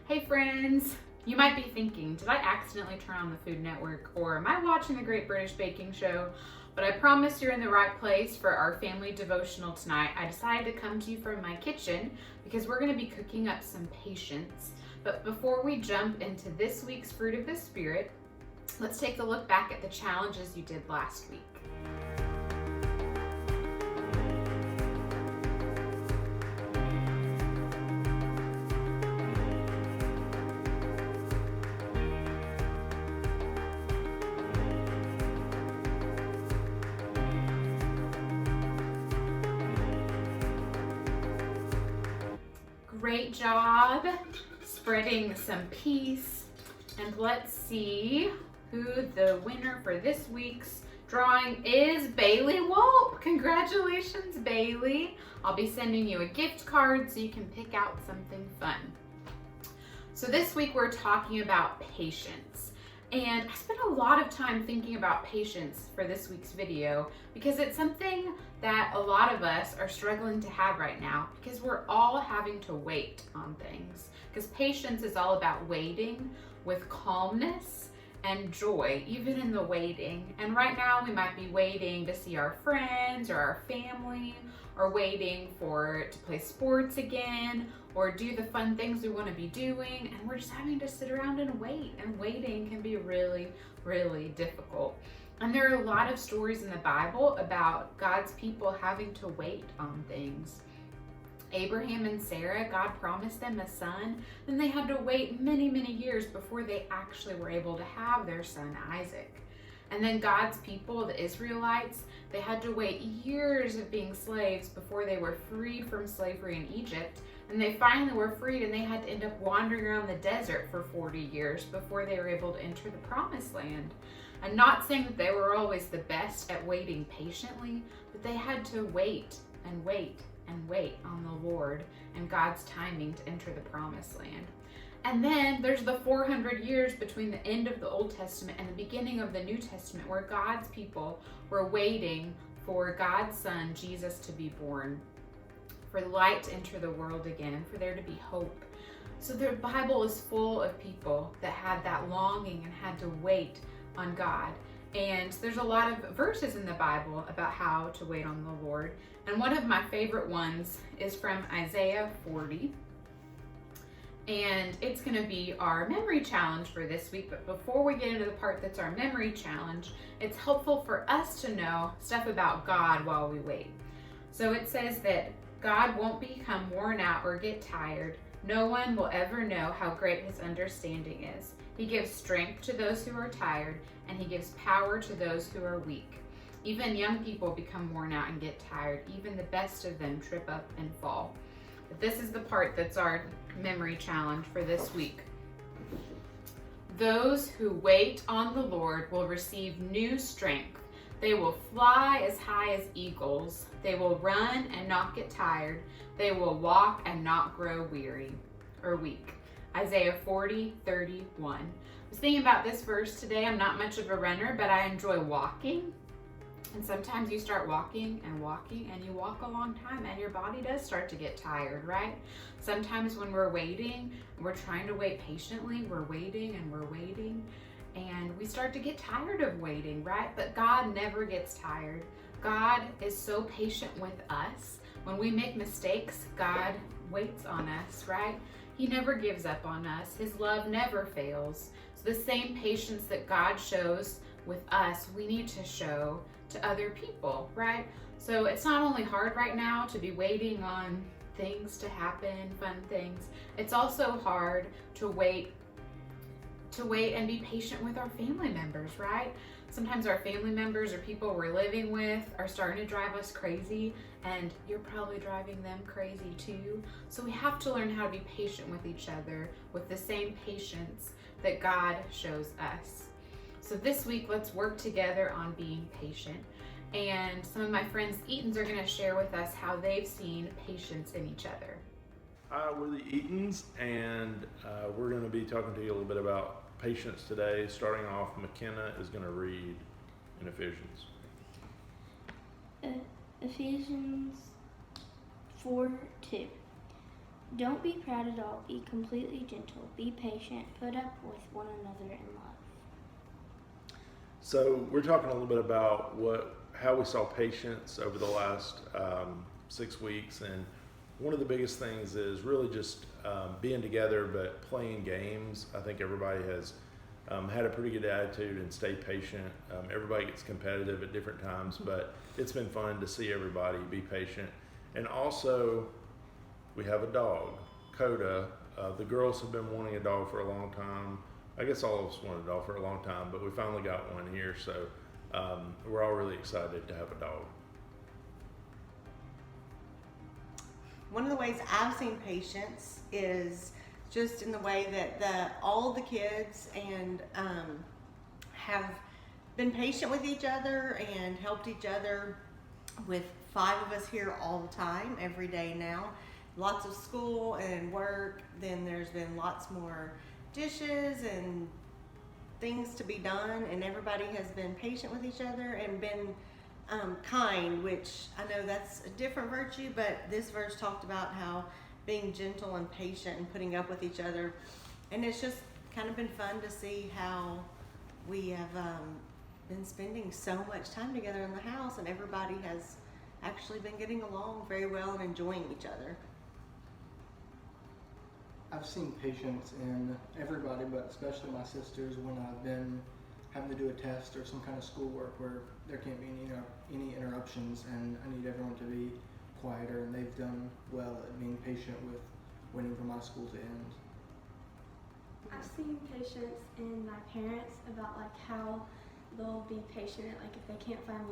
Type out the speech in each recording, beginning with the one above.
Hey friends! You might be thinking, did I accidentally turn on the Food Network, or am I watching the Great British Baking Show? But I promise you're in the right place for our family devotional tonight. I decided to come to you from my kitchen because we're going to be cooking up some patience. But before we jump into this week's Fruit of the Spirit, let's take a look back at the challenges you did last week. Great job spreading some peace. And let's see who the winner for this week's drawing is. Bailey Wolp. Congratulations, Bailey. I'll be sending you a gift card so you can pick out something fun. So this week we're talking about patience. And I spent a lot of time thinking about patience for this week's video because it's something that a lot of us are struggling to have right now because we're all having to wait on things. Because patience is all about waiting with calmness and joy, even in the waiting. And right now we might be waiting to see our friends or our family, or waiting to play sports again, or do the fun things we want to be doing, and we're just having to sit around and wait, and waiting can be really, really difficult. And there are a lot of stories in the Bible about God's people having to wait on things. Abraham and Sarah, God promised them a son, then they had to wait many, many years before they actually were able to have their son Isaac. And then God's people, the Israelites, they had to wait years of being slaves before they were freed from slavery in Egypt. And they finally were freed, and they had to end up wandering around the desert for 40 years before they were able to enter the promised land. I'm not saying that they were always the best at waiting patiently, but they had to wait and wait and wait on the Lord and God's timing to enter the promised land. And then there's the 400 years between the end of the Old Testament and the beginning of the New Testament where God's people were waiting for God's son, Jesus, to be born, for light to enter the world again, and for there to be hope. So the Bible is full of people that had that longing and had to wait on God. And there's a lot of verses in the Bible about how to wait on the Lord. And one of my favorite ones is from Isaiah 40. And it's going to be our memory challenge for this week. But before we get into the part that's our memory challenge, it's helpful for us to know stuff about God while we wait. So it says that God won't become worn out or get tired. No one will ever know how great his understanding is. He gives strength to those who are tired, and he gives power to those who are weak. Even young people become worn out and get tired. Even the best of them trip up and fall. But this is the part that's our memory challenge for this week. Those who wait on the Lord will receive new strength. They will fly as high as eagles. They will run and not get tired. They will walk and not grow weary or weak. Isaiah 40:31. I was thinking about this verse today. I'm not much of a runner, but I enjoy walking. And sometimes you start walking and walking and you walk a long time and your body does start to get tired, right? Sometimes when we're waiting, we're trying to wait patiently, we're waiting and we start to get tired of waiting, right? But God never gets tired. God is so patient with us. When we make mistakes, God waits on us, right? He never gives up on us. His love never fails. So the same patience that God shows with us, we need to show to other people, right? So it's not only hard right now to be waiting on things to happen, fun things. It's also hard to wait and be patient with our family members, right? Sometimes our family members or people we're living with are starting to drive us crazy, and you're probably driving them crazy too. So we have to learn how to be patient with each other with the same patience that God shows us. So this week, let's work together on being patient. And some of my friends, the Eatons, are going to share with us how they've seen patience in each other. Hi, we're the Eatons, and we're going to be talking to you a little bit about patience today. Starting off, McKenna is going to read in Ephesians. Ephesians 4:2. Don't be proud at all. Be completely gentle. Be patient. Put up with one another in love. So we're talking a little bit about how we saw patience over the last 6 weeks, and one of the biggest things is really just being together but playing games. I think everybody has had a pretty good attitude and stay patient. Everybody gets competitive at different times, but it's been fun to see everybody be patient. And also, we have a dog, Coda. The girls have been wanting a dog for a long time. I guess all of us wanted a dog for a long time, but we finally got one here, so we're all really excited to have a dog. One of the ways I've seen patience is just in the way that all the kids and have been patient with each other and helped each other with 5 of us here all the time, every day now. Lots of school and work, then there's been lots more dishes and things to be done, and everybody has been patient with each other and been kind, which I know that's a different virtue, but this verse talked about how being gentle and patient and putting up with each other. And it's just kind of been fun to see how we have been spending so much time together in the house, and everybody has actually been getting along very well and enjoying each other. I've seen patience in everybody, but especially my sisters, when I've been having to do a test or some kind of schoolwork where there can't be any interruptions, and I need everyone to be quieter, and they've done well at being patient with waiting for my school to end. I've seen patience in my parents about like how they'll be patient, like if they can't find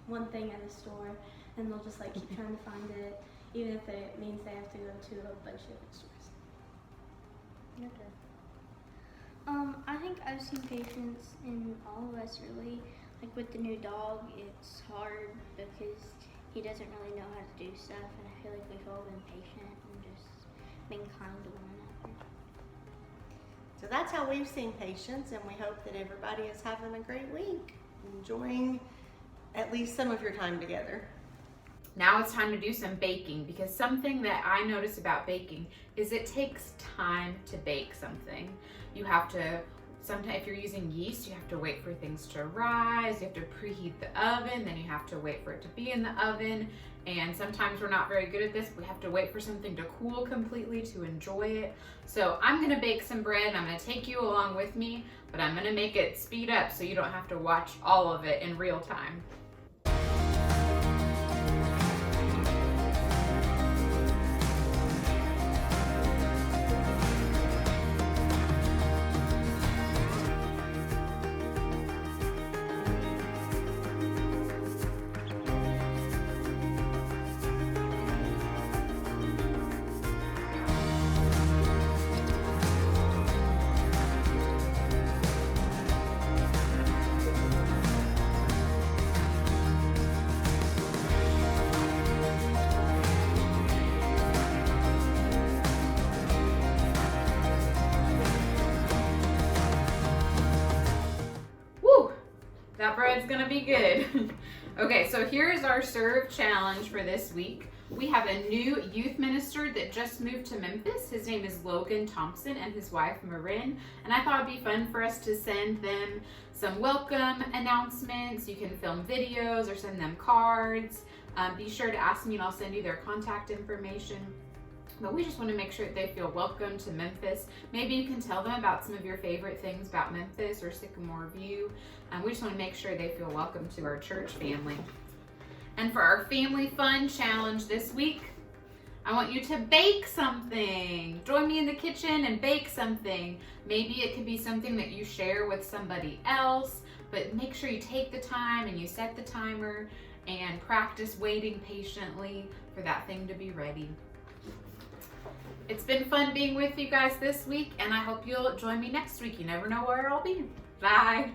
one thing at a store, and they'll just like keep trying to find it, even if it means they have to go to a bunch of different stores. I think I've seen patience in all of us, really. Like with the new dog, it's hard because he doesn't really know how to do stuff, and I feel like we've all been patient and just been kind to one another. So that's how we've seen patience, and we hope that everybody is having a great week, enjoying at least some of your time together. Now it's time to do some baking, because something that I notice about baking is it takes time to bake something. You have to, sometimes if you're using yeast, you have to wait for things to rise, you have to preheat the oven, then you have to wait for it to be in the oven, and sometimes we're not very good at this. We have to wait for something to cool completely to enjoy it. So I'm gonna bake some bread, and I'm gonna take you along with me, but I'm gonna make it speed up so you don't have to watch all of it in real time. That bread's gonna be good. Okay, so here's our serve challenge for this week. We have a new youth minister that just moved to Memphis. His name is Logan Thompson and his wife Marin. And I thought it'd be fun for us to send them some welcome announcements. You can film videos or send them cards. Be sure to ask me and I'll send you their contact information. But we just want to make sure that they feel welcome to Memphis. Maybe you can tell them about some of your favorite things about Memphis or Sycamore View. We just want to make sure they feel welcome to our church family. And for our family fun challenge this week, I want you to bake something. Join me in the kitchen and bake something. Maybe it could be something that you share with somebody else, but make sure you take the time and you set the timer and practice waiting patiently for that thing to be ready. It's been fun being with you guys this week, and I hope you'll join me next week. You never know where I'll be. Bye.